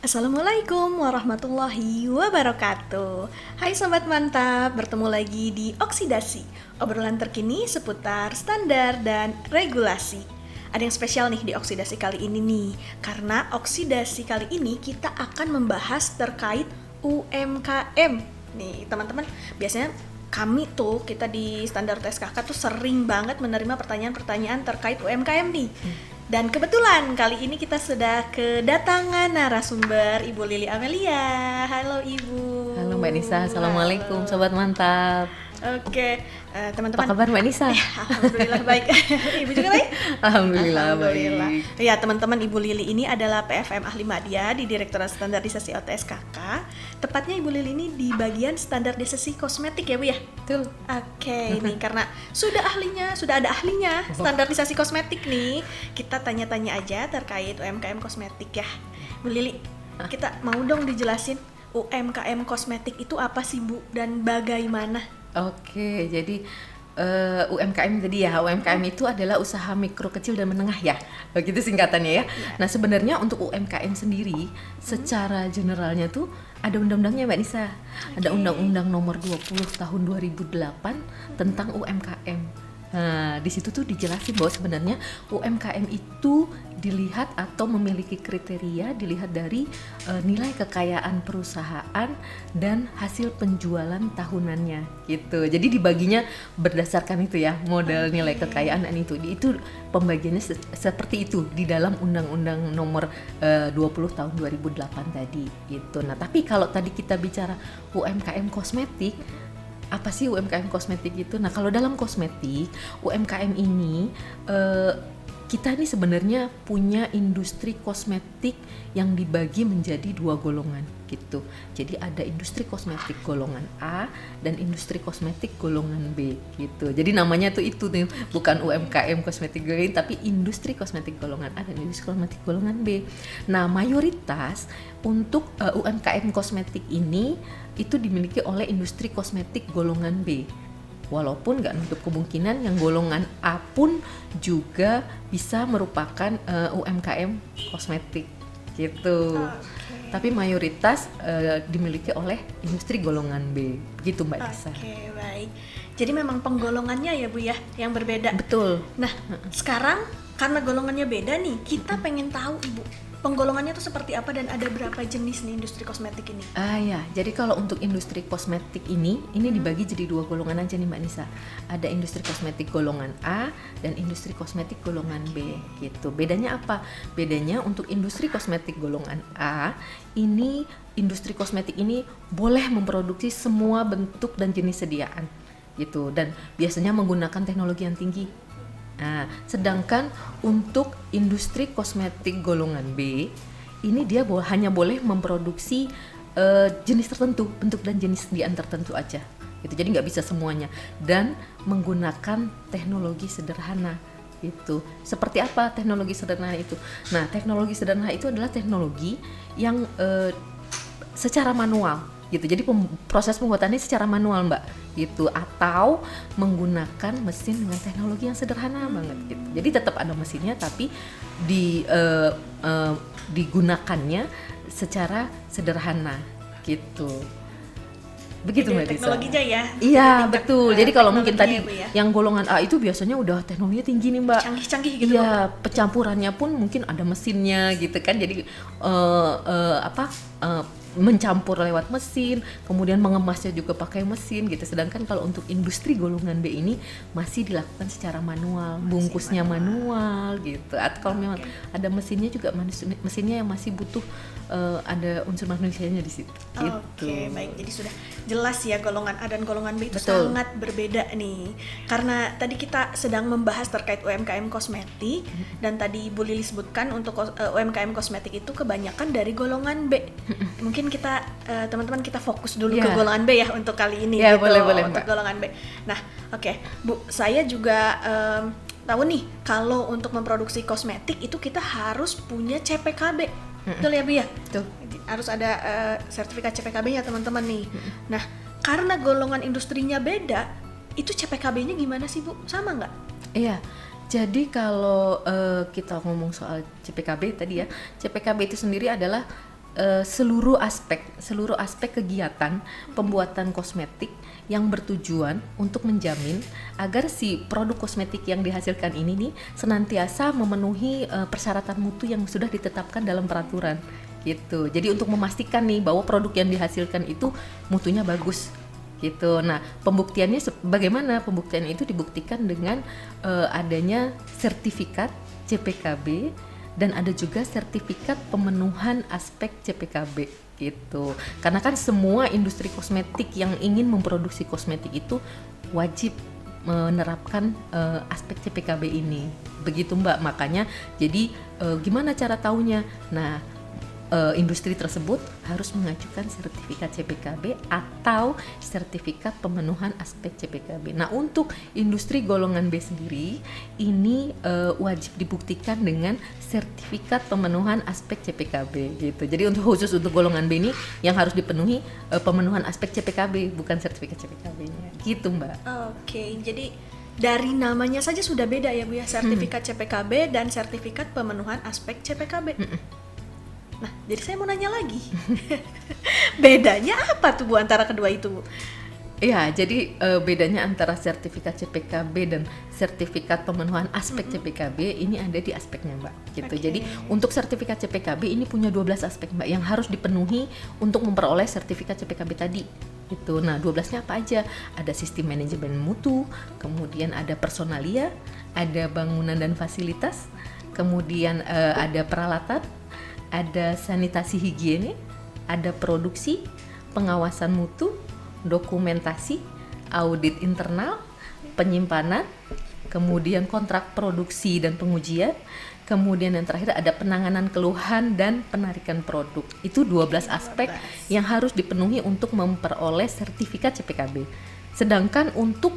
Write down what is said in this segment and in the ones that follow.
Assalamualaikum warahmatullahi wabarakatuh. Hai Sobat Mantap, bertemu lagi di Oksidasi, obrolan terkini seputar standar dan regulasi. Ada yang spesial nih di Oksidasi kali ini nih, karena Oksidasi kali ini kita akan membahas terkait UMKM. Nih teman-teman, biasanya kita di Standar TSKK tuh sering banget menerima pertanyaan-pertanyaan terkait UMKM nih. Dan kebetulan kali ini kita sudah kedatangan narasumber Ibu Lili Amelia. Halo Ibu. Halo Mbak Nisa, Assalamualaikum Sobat Mantap. Oke, teman-teman. Apa kabar Mbak Nisa? Alhamdulillah baik. Ibu juga baik? Alhamdulillah baik. Ya teman-teman, Ibu Lili ini adalah PFM Ahli Madya di Direktorat Standarisasi OTSKK. Tepatnya Ibu Lili ini di bagian standarisasi kosmetik ya Bu ya? Betul. Oke, ini karena sudah ada ahlinya standarisasi kosmetik nih. Kita tanya-tanya aja terkait UMKM kosmetik ya. Bu Lili, kita mau dong dijelasin UMKM kosmetik itu apa sih Bu dan bagaimana? Oke, jadi UMKM tadi ya, UMKM itu adalah usaha mikro, kecil dan menengah ya, begitu singkatannya ya. Nah sebenarnya untuk UMKM sendiri secara generalnya tuh ada undang-undangnya Mbak Nisa. Ada Undang-Undang Nomor 20 Tahun 2008 tentang UMKM. Nah, di situ tuh dijelasin bahwa sebenarnya UMKM itu dilihat atau memiliki kriteria dilihat dari nilai kekayaan perusahaan dan hasil penjualan tahunannya gitu. Jadi dibaginya berdasarkan itu ya, model nilai kekayaan dan itu pembagiannya seperti itu di dalam Undang-Undang Nomor 20 Tahun 2008 tadi gitu. Nah, tapi kalau tadi kita bicara UMKM kosmetik, apa sih UMKM kosmetik itu? Nah kalau dalam kosmetik UMKM ini kita ini sebenarnya punya industri kosmetik yang dibagi menjadi dua golongan gitu. Jadi ada industri kosmetik golongan A dan industri kosmetik golongan B gitu. Jadi namanya tuh itu nih, bukan UMKM kosmetik golongan, tapi industri kosmetik golongan A dan industri kosmetik golongan B. Nah mayoritas untuk UMKM kosmetik ini itu dimiliki oleh industri kosmetik golongan B. Walaupun nggak nutup kemungkinan yang golongan A pun juga bisa merupakan UMKM kosmetik gitu. Tapi mayoritas dimiliki oleh industri golongan B, begitu Mbak Nisa. Oke, baik. Jadi memang penggolongannya ya Bu ya yang berbeda. Betul. Nah, sekarang karena golongannya beda nih, kita pengen tahu Ibu, penggolongannya itu seperti apa dan ada berapa jenis nih industri kosmetik ini? Ya, jadi kalau untuk industri kosmetik ini dibagi jadi dua golongan aja nih Mbak Nisa. Ada industri kosmetik golongan A dan industri kosmetik golongan B gitu. Bedanya apa? Bedanya untuk industri kosmetik golongan A, ini industri kosmetik ini boleh memproduksi semua bentuk dan jenis sediaan gitu, dan biasanya menggunakan teknologi yang tinggi. Nah, sedangkan untuk industri kosmetik golongan B, ini dia hanya boleh memproduksi jenis tertentu, bentuk dan jenis sediaan tertentu aja. Gitu. Jadi nggak bisa semuanya dan menggunakan teknologi sederhana. Gitu. Seperti apa teknologi sederhana itu? Nah, teknologi sederhana itu adalah teknologi yang secara manual. Gitu. Jadi proses pembuatannya secara manual Mbak gitu, atau menggunakan mesin dengan teknologi yang sederhana banget gitu. Jadi tetap ada mesinnya tapi digunakannya secara sederhana gitu. Begitu Mbak Disa. Teknologinya ya. Iya betul. Jadi kalau mungkin tadi ya. yang golongan A itu biasanya udah teknologinya tinggi nih Mbak. Canggih-canggih gitu. Iya, pencampurannya pun mungkin ada mesinnya gitu kan. Jadi mencampur lewat mesin, kemudian mengemasnya juga pakai mesin gitu. Sedangkan kalau untuk industri golongan B ini masih dilakukan secara manual, bungkusnya manual gitu. Atau kalau memang ada mesinnya juga mesinnya yang masih butuh ada unsur manusianya di situ. Gitu. Oke, baik. Jadi sudah jelas ya golongan A dan golongan B itu Betul. sangat berbeda nih. Karena tadi kita sedang membahas terkait UMKM kosmetik dan tadi Bu Lili sebutkan untuk UMKM kosmetik itu kebanyakan dari golongan B. Mungkin kita teman-teman kita fokus dulu ke golongan B ya untuk kali ini gitu. Boleh, untuk Mbak. golongan B. Nah, oke. Bu, saya juga tahu nih kalau untuk memproduksi kosmetik itu kita harus punya CPKB. Betul ya Bu ya? Betul. Harus ada sertifikat CPKB-nya teman-teman nih. Nah, karena golongan industrinya beda, itu CPKB-nya gimana sih Bu? Sama nggak? Iya. Jadi kalau kita ngomong soal CPKB tadi ya, CPKB itu sendiri adalah seluruh aspek kegiatan pembuatan kosmetik yang bertujuan untuk menjamin agar si produk kosmetik yang dihasilkan ini nih senantiasa memenuhi persyaratan mutu yang sudah ditetapkan dalam peraturan gitu. Jadi untuk memastikan nih bahwa produk yang dihasilkan itu mutunya bagus gitu. Nah, pembuktiannya bagaimana? Pembuktiannya itu dibuktikan dengan adanya sertifikat CPKB dan ada juga sertifikat pemenuhan aspek CPKB gitu. Karena kan semua industri kosmetik yang ingin memproduksi kosmetik itu wajib menerapkan aspek CPKB ini. Begitu Mbak, makanya jadi gimana cara taunya? Nah, industri tersebut harus mengajukan sertifikat CPKB atau sertifikat pemenuhan aspek CPKB. Nah, untuk industri golongan B sendiri ini wajib dibuktikan dengan sertifikat pemenuhan aspek CPKB gitu. Jadi khusus untuk golongan B ini yang harus dipenuhi pemenuhan aspek CPKB, bukan sertifikat CPKB-nya. Gitu, Mbak. Oke, jadi dari namanya saja sudah beda ya Bu ya, sertifikat CPKB dan sertifikat pemenuhan aspek CPKB. Nah, jadi saya mau nanya lagi. Bedanya apa tuh Bu antara kedua itu, Bu? Ya, jadi bedanya antara sertifikat CPKB dan sertifikat pemenuhan aspek CPKB ini ada di aspeknya, Mbak. Gitu. Jadi untuk sertifikat CPKB ini punya 12 aspek, Mbak, yang harus dipenuhi untuk memperoleh sertifikat CPKB tadi. Itu. Nah, 12-nya apa aja? Ada sistem manajemen mutu, kemudian ada personalia, ada bangunan dan fasilitas, kemudian ada peralatan, ada sanitasi higiene, ada produksi, pengawasan mutu, dokumentasi, audit internal, penyimpanan, kemudian kontrak produksi dan pengujian, kemudian yang terakhir ada penanganan keluhan dan penarikan produk. Itu 12 aspek yang harus dipenuhi untuk memperoleh sertifikat CPKB. Sedangkan untuk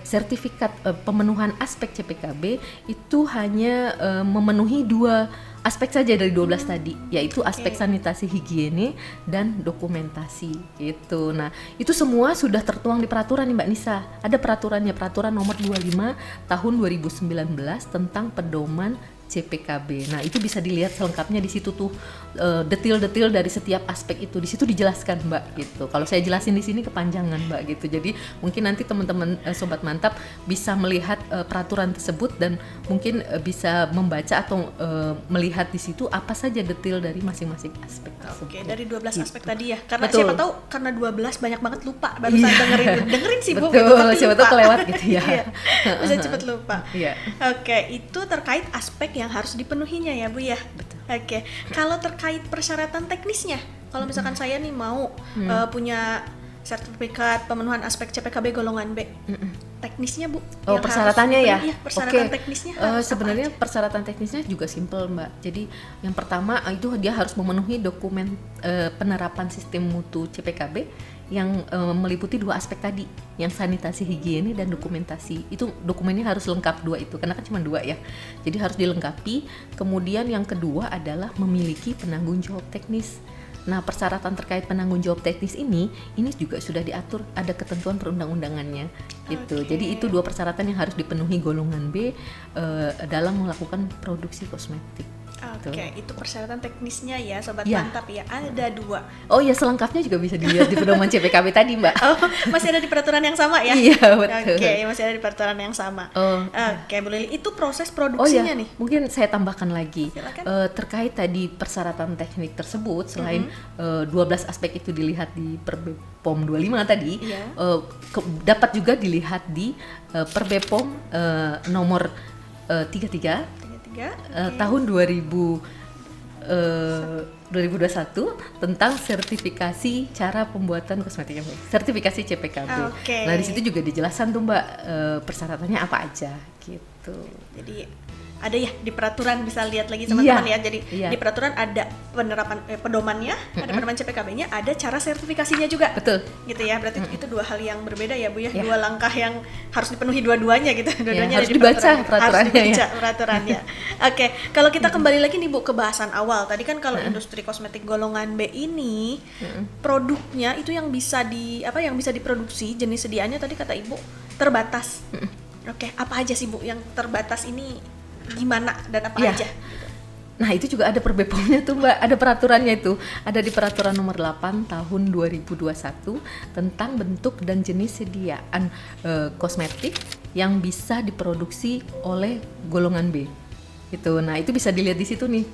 sertifikat pemenuhan aspek CPKB itu hanya memenuhi 2 aspek saja dari 12 tadi, yaitu aspek sanitasi higiene dan dokumentasi gitu. Nah, itu semua sudah tertuang di peraturan nih Mbak Nisa. Ada peraturannya, peraturan nomor 25 tahun 2019 tentang pedoman CPKB. Nah, itu bisa dilihat selengkapnya di situ tuh, detail-detail dari setiap aspek itu. Di situ dijelaskan, Mbak, gitu. Kalau saya jelasin di sini kepanjangan, Mbak, gitu. Jadi, mungkin nanti teman-teman Sobat Mantap bisa melihat peraturan tersebut dan mungkin bisa membaca atau melihat di situ apa saja detail dari masing-masing aspek tersebut. Oke, dari 12 aspek tadi ya. Karena Betul. siapa tahu karena 12 banyak banget lupa. Barusan dengerin sih Bu. Betul, gitu, tapi siapa lupa. tahu kelewat gitu ya. Iya, bisa cepet lupa. Iya. Oke, itu terkait aspek yang harus dipenuhinya ya Bu ya. Betul. Oke, kalau terkait persyaratan teknisnya, kalau misalkan saya nih mau punya sertifikat pemenuhan aspek CPKB golongan B, teknisnya Bu? Oh, yang persyaratannya harus ya? dipenuhi, persyaratan Oke. teknisnya harus apa Sebenarnya aja? persyaratan teknisnya juga simple, Mbak. Jadi yang pertama itu dia harus memenuhi dokumen penerapan sistem mutu CPKB yang meliputi 2 aspek tadi, yang sanitasi higiene dan dokumentasi. Itu dokumennya harus lengkap 2 itu, karena kan cuma 2 ya. Jadi harus dilengkapi. Kemudian yang kedua adalah memiliki penanggung jawab teknis. Nah, persyaratan terkait penanggung jawab teknis ini juga sudah diatur, ada ketentuan perundang-undangannya gitu. Jadi itu 2 persyaratan yang harus dipenuhi golongan B dalam melakukan produksi kosmetik. Oke, itu persyaratan teknisnya ya Sobat Ya. Mantap ya. Ada 2. Oh ya, selengkapnya juga bisa dilihat di pedoman CPKB tadi, Mbak. Oh, masih ada di peraturan yang sama ya? Iya, betul. Oke, masih ada di peraturan yang sama. Oh. Oke, Bu Lili, itu proses Oh produksinya ya, nih. mungkin saya tambahkan lagi. Silakan. Terkait tadi persyaratan teknik tersebut, selain 12 aspek itu dilihat di Perbepom 25 tadi, Iya. dapat juga dilihat di Perbepom nomor 33 3. tahun 2021 tentang sertifikasi cara pembuatan kosmetik yang baik. Sertifikasi CPKB. Oke. Nah, di situ juga dijelaskan tuh Mbak persyaratannya apa aja gitu. Jadi ada ya di peraturan, bisa lihat lagi Iya. teman-teman ya. Jadi Iya. di peraturan ada penerapan pedomannya, ada pedoman CPKB-nya, ada cara sertifikasinya juga. Betul. Gitu ya. Berarti itu 2 hal yang berbeda ya Bu ya. Ya. 2 langkah yang harus dipenuhi dua-duanya gitu. Dua-duanya harus ada di dibaca peraturan. peraturannya Harus dibaca ya. peraturannya. Oke, kalau kita kembali lagi nih Bu ke bahasan awal. Tadi kan kalau industri kosmetik golongan B ini produknya itu yang bisa yang bisa diproduksi, jenis sediaannya tadi kata Ibu terbatas. Oke, apa aja sih Bu yang terbatas ini, gimana dan apa Ya. aja? Nah itu juga ada per BPOM-nya tuh Mbak, ada peraturannya itu. Ada di peraturan nomor 8 tahun 2021 tentang bentuk dan jenis sediaan kosmetik yang bisa diproduksi oleh golongan B. Gitu. Nah itu bisa dilihat di situ nih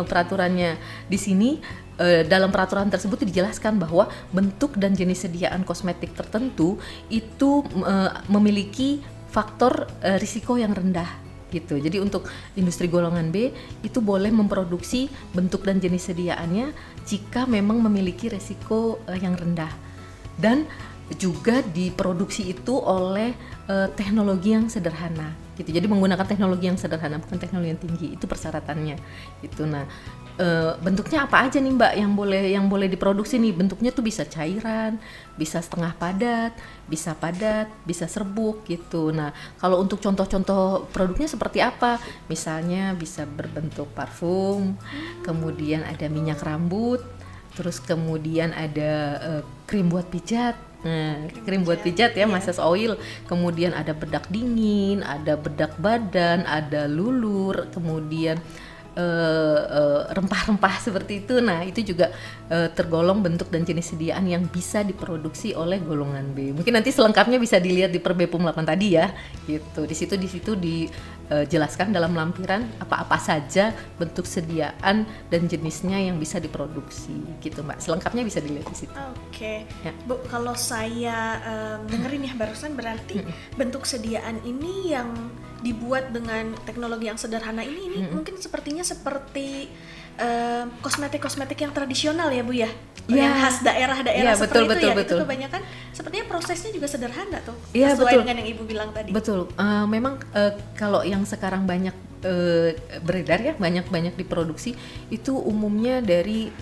peraturannya. Di sini dalam peraturan tersebut dijelaskan bahwa bentuk dan jenis sediaan kosmetik tertentu itu memiliki faktor risiko yang rendah. Gitu. Jadi untuk industri golongan B itu boleh memproduksi bentuk dan jenis sediaannya jika memang memiliki resiko yang rendah, dan juga diproduksi itu oleh teknologi yang sederhana gitu. Jadi menggunakan teknologi yang sederhana, bukan teknologi yang tinggi, itu persyaratannya gitu. Nah bentuknya apa aja nih Mbak yang boleh diproduksi nih? Bentuknya tuh bisa cairan, bisa setengah padat, bisa serbuk gitu. Nah kalau untuk contoh-contoh produknya seperti apa? Misalnya bisa berbentuk parfum, kemudian ada minyak rambut, terus kemudian ada krim buat pijat. Nah, krim buat pijat ya, massage oil. Kemudian ada bedak dingin, ada bedak badan, ada lulur, kemudian rempah-rempah seperti itu. Nah itu juga tergolong bentuk dan jenis sediaan yang bisa diproduksi oleh golongan B. Mungkin nanti selengkapnya bisa dilihat di per BPOM 8 tadi ya gitu. Di situ dijelaskan dalam lampiran apa-apa saja bentuk sediaan dan jenisnya yang bisa diproduksi gitu Mbak. Selengkapnya bisa dilihat di situ. Oke. Ya. Bu, kalau saya dengerin ya barusan, berarti bentuk sediaan ini yang dibuat dengan teknologi yang sederhana ini mungkin sepertinya seperti kosmetik-kosmetik yang tradisional ya Bu ya, yang khas daerah-daerah seperti itu. Itu kebanyakan sepertinya prosesnya juga sederhana tuh, sesuai dengan yang Ibu bilang tadi. Betul, memang kalau yang sekarang banyak beredar ya, banyak diproduksi itu umumnya dari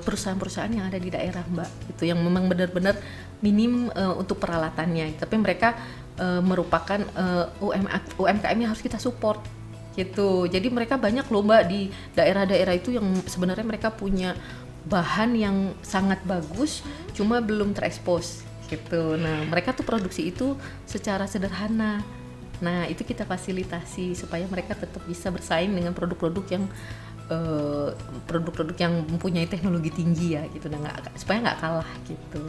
perusahaan-perusahaan yang ada di daerah Mbak, itu yang memang benar-benar minim untuk peralatannya, tapi mereka merupakan UMKM yang harus kita support gitu. Jadi mereka banyak loh Mbak di daerah-daerah itu yang sebenarnya mereka punya bahan yang sangat bagus, cuma belum terekspos gitu. Nah mereka tuh produksi itu secara sederhana. Nah itu kita fasilitasi supaya mereka tetap bisa bersaing dengan produk-produk yang mempunyai teknologi tinggi ya gitu. Nah supaya nggak kalah gitu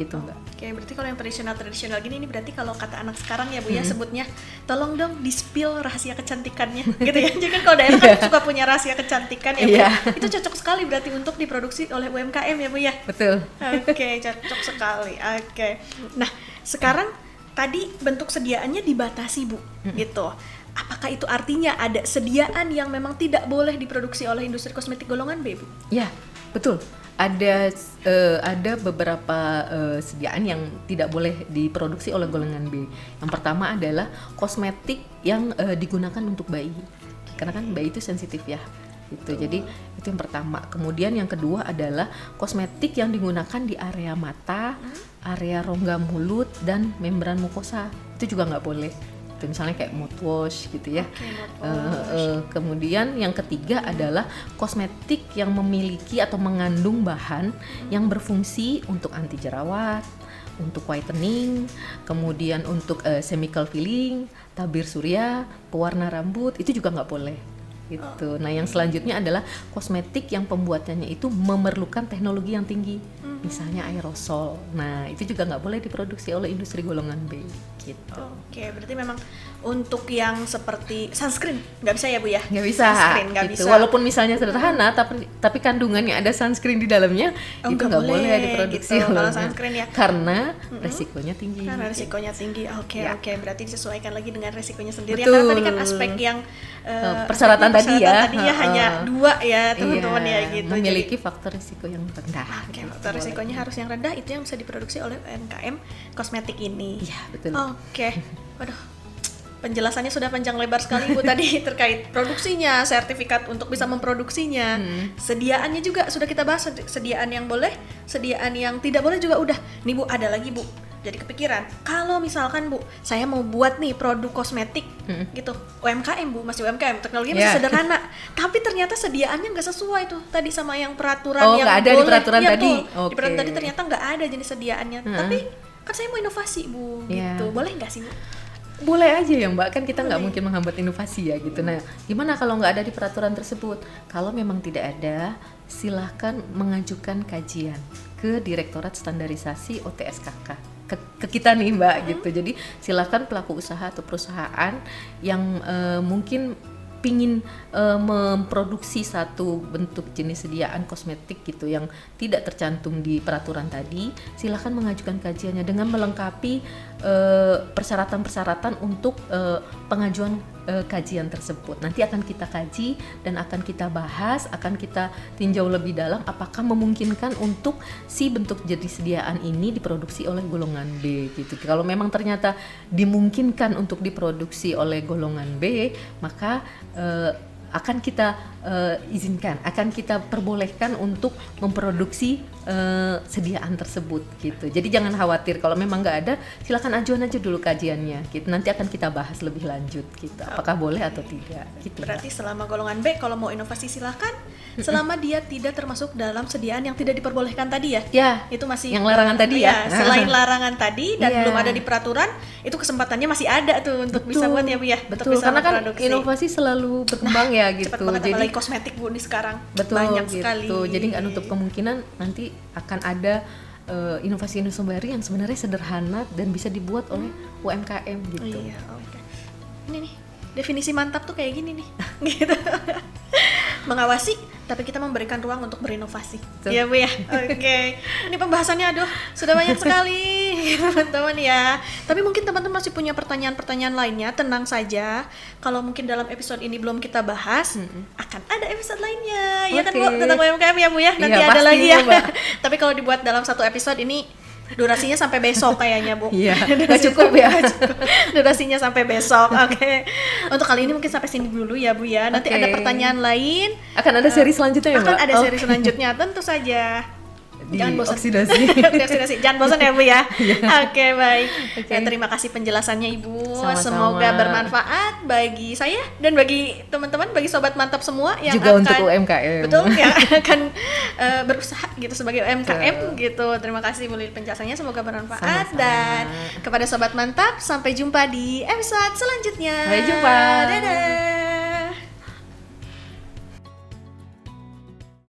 Mbak. Oke, berarti kalau yang tradisional gini, ini berarti kalau kata anak sekarang ya Bu ya, sebutnya tolong dong di-spill rahasia kecantikannya gitu ya. Jadi kan kalau daerah kan suka punya rahasia kecantikan ya Bu. Itu cocok sekali berarti untuk diproduksi oleh UMKM ya Bu ya. Betul. Oke, cocok sekali. Oke. Nah, sekarang tadi bentuk sediaannya dibatasi Bu gitu. Apakah itu artinya ada sediaan yang memang tidak boleh diproduksi oleh industri kosmetik golongan B Bu? Ya, betul. Ada beberapa sediaan yang tidak boleh diproduksi oleh golongan B. Yang pertama adalah kosmetik yang digunakan untuk bayi, karena kan bayi itu sensitif ya gitu. Jadi itu yang pertama. Kemudian yang kedua adalah kosmetik yang digunakan di area mata, area rongga mulut dan membran mukosa, itu juga nggak boleh. Misalnya kayak mouthwash gitu ya. Kemudian yang ketiga adalah kosmetik yang memiliki atau mengandung bahan yang berfungsi untuk anti jerawat, untuk whitening, kemudian untuk chemical filling, tabir surya, pewarna rambut, itu juga nggak boleh gitu. Nah yang selanjutnya adalah kosmetik yang pembuatannya itu memerlukan teknologi yang tinggi, misalnya aerosol. Nah itu juga nggak boleh diproduksi oleh industri golongan B gitu. Oke, berarti memang untuk yang seperti sunscreen nggak bisa ya Bu ya? Nggak bisa. Sunscreen nggak gitu. bisa. Walaupun misalnya sederhana, tapi kandungannya ada sunscreen di dalamnya, itu nggak boleh diproduksi gitu, kalau sunscreen ya. Karena resikonya tinggi. Karena resikonya tinggi. Oke, berarti disesuaikan lagi dengan resikonya sendiri. Betul. Karena tadi kan aspek yang persyaratan tadi ya hanya dua ya teman-teman ya gitu. Memiliki faktor risiko yang rendah. Oke, faktor risikonya harus yang rendah, itu yang bisa diproduksi oleh UMKM kosmetik ini. Iya, betul. Oke. Waduh. Penjelasannya sudah panjang lebar sekali Bu tadi terkait produksinya, sertifikat untuk bisa memproduksinya, sediaannya juga sudah kita bahas, sediaan yang boleh, sediaan yang tidak boleh juga udah. Nih Bu, ada lagi Bu. Jadi kepikiran, kalau misalkan Bu, saya mau buat nih produk kosmetik gitu, UMKM Bu, masih UMKM, teknologinya masih sederhana, tapi ternyata sediaannya nggak sesuai tuh tadi sama yang peraturan yang ada boleh. Di peraturan ya, tadi. Di peraturan tadi ternyata nggak ada jenis sediaannya, tapi kan saya mau inovasi Bu, gitu, boleh nggak sih Bu? Boleh aja ya Mbak, kan kita nggak Boleh. mungkin menghambat inovasi ya gitu. Nah, gimana kalau nggak ada di peraturan tersebut? Kalau memang tidak ada, silahkan mengajukan kajian ke Direktorat Standarisasi OTSKK. Ke kita nih Mbak gitu. Jadi silahkan pelaku usaha atau perusahaan yang mungkin pingin memproduksi satu bentuk jenis sediaan kosmetik gitu yang tidak tercantum di peraturan tadi, silahkan mengajukan kajiannya dengan melengkapi persyaratan-persyaratan untuk pengajuan kajian tersebut. Nanti akan kita kaji dan akan kita bahas, akan kita tinjau lebih dalam apakah memungkinkan untuk si bentuk jenis sediaan ini diproduksi oleh golongan B gitu. Kalau memang ternyata dimungkinkan untuk diproduksi oleh golongan B, maka akan kita izinkan, akan kita perbolehkan untuk memproduksi sediaan tersebut gitu. Jadi jangan khawatir, kalau memang nggak ada, silakan ajukan aja dulu kajiannya gitu. Nanti akan kita bahas lebih lanjut gitu, apakah boleh atau tidak gitu. Berarti selama golongan B kalau mau inovasi silahkan, selama dia tidak termasuk dalam sediaan yang tidak diperbolehkan tadi ya. Ya, Itu masih yang larangan tadi ya. Selain larangan tadi dan Iya. belum ada di peraturan, itu kesempatannya masih ada tuh untuk bisa buat ya Bu ya. Untuk Betul, bisa karena kan memproduksi. inovasi selalu berkembang ya gitu. Cepat banget, Jadi apalagi kosmetik Bu nih sekarang. betul Banyak gitu. sekali. Jadi nggak nutup kemungkinan nanti akan ada inovasi-inovasi baru yang sebenarnya sederhana dan bisa dibuat oleh UMKM gitu. Iya, oke. Ini nih, definisi mantap tuh kayak gini nih. Gitu. Mengawasi, tapi kita memberikan ruang untuk berinovasi. Betul. Iya Bu ya. Oke. Ini pembahasannya aduh, sudah banyak sekali teman-teman ya. Tapi mungkin teman-teman masih punya pertanyaan-pertanyaan lainnya, tenang saja. Kalau mungkin dalam episode ini belum kita bahas, akan ada episode lainnya. Iya kan Bu, Oke. tentang UMKM ya Bu ya. Nanti Iya, ada pasti, lagi ya. Mbak. Tapi kalau dibuat dalam satu episode ini durasinya sampai besok kayaknya Bu. Iya, Durasinya nggak cukup ya. nggak cukup. Durasinya sampai besok. Oke. Untuk kali ini mungkin sampai sini dulu ya Bu ya. Nanti Oke. ada pertanyaan lain. Akan ada seri selanjutnya ya Mbak? Akan ada Oh, seri selanjutnya tentu saja. di Jangan bosan. oksidasi. Oksidasi. Jangan bosan ya Bu ya. Oke, baik. Oke. Terima kasih penjelasannya Ibu. Sama-sama. Semoga bermanfaat bagi saya dan bagi teman-teman, bagi sobat mantap semua yang Juga akan untuk UMKM. Betul, yang akan berusaha gitu sebagai UMKM gitu. Terima kasih Bu Lili penjelasannya, semoga bermanfaat. Sama-sama. Dan kepada sobat mantap, sampai jumpa di episode selanjutnya. Sampai jumpa. Dadah.